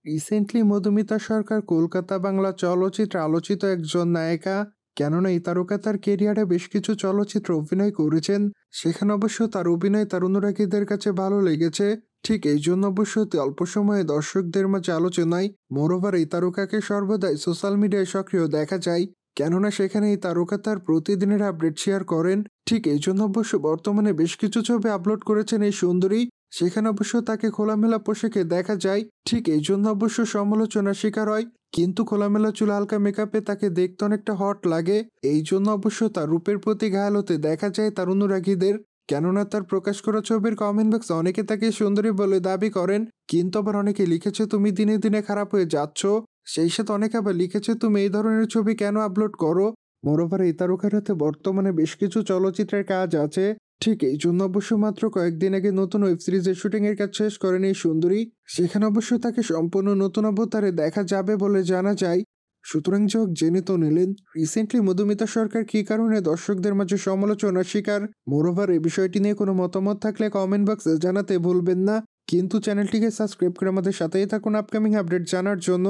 Recently Madhumita সরকার কলকাতা বাংলা চলচ্চিত্রে আলোচিত একজন নায়িকা। কেননা এই তারকা তার কেরিয়ারে বেশ কিছু চলচ্চিত্রে অভিনয় করেছেন। সেখানে অবশ্য তার অভিনয় তার অনুরাগীদের কাছে ভালো লেগেছে। ঠিক এই জন্য অবশ্য অতি অল্প সময়ে দর্শকদের মাঝে আলোচনায়। মোরওভার এই তারকাকে সর্বদাই সোশ্যাল মিডিয়ায় সক্রিয় দেখা যায়। কেননা সেখানে এই তারকা তার প্রতিদিনের আপডেট শেয়ার করেন। ঠিক এই জন্য অবশ্য বর্তমানে বেশ কিছু ছবি আপলোড করেছেন এই সুন্দরী। সেখানে অবশ্য তাকে খোলামেলা পোশাকে দেখা যায়। ঠিক এই জন্য অবশ্য সমালোচনার শিকার হয়। কিন্তু খোলামেলা চুল হালকা মেকআপে তাকে দেখতে অনেকটা হট লাগে। এই জন্য অবশ্য তার রূপের প্রতি ঘায়াল হতে দেখা যায় তার অনুরাগীদের। কেননা তার প্রকাশ করা ছবির কমেন্ট বক্সে অনেকে তাকে সুন্দরী বলে দাবি করেন। কিন্তু আবার অনেকে লিখেছে তুমি দিনে দিনে খারাপ হয়ে যাচ্ছ। সেই সাথে অনেকে আবার লিখেছে তুমি এই ধরনের ছবি কেন আপলোড করো। মোরওভার এই তারকার হাতে বর্তমানে বেশ কিছু চলচ্চিত্রের কাজ আছে। ঠিক এই জন্য অবশ্য মাত্র কয়েকদিন আগে নতুন ওয়েব সিরিজের শুটিং এর কাজ শেষ করেন এই সুন্দরী। সেখানে অবশ্য তাকে সম্পূর্ণ নতুন অবতারে দেখা যাবে বলে জানা যায়। সুতরাং যোগ জেনে তো নিলেন রিসেন্টলি মধুমিতা সরকার কী কারণে দর্শকদের মাঝে সমালোচনার শিকার। মোরওভার এই বিষয়টি নিয়ে কোনো মতামত থাকলে কমেন্ট বক্সে জানাতে ভুলবেন না। কিন্তু চ্যানেলটিকে সাবস্ক্রাইব করে আমাদের সাথেই থাকুন আপকামিং আপডেট জানার জন্য।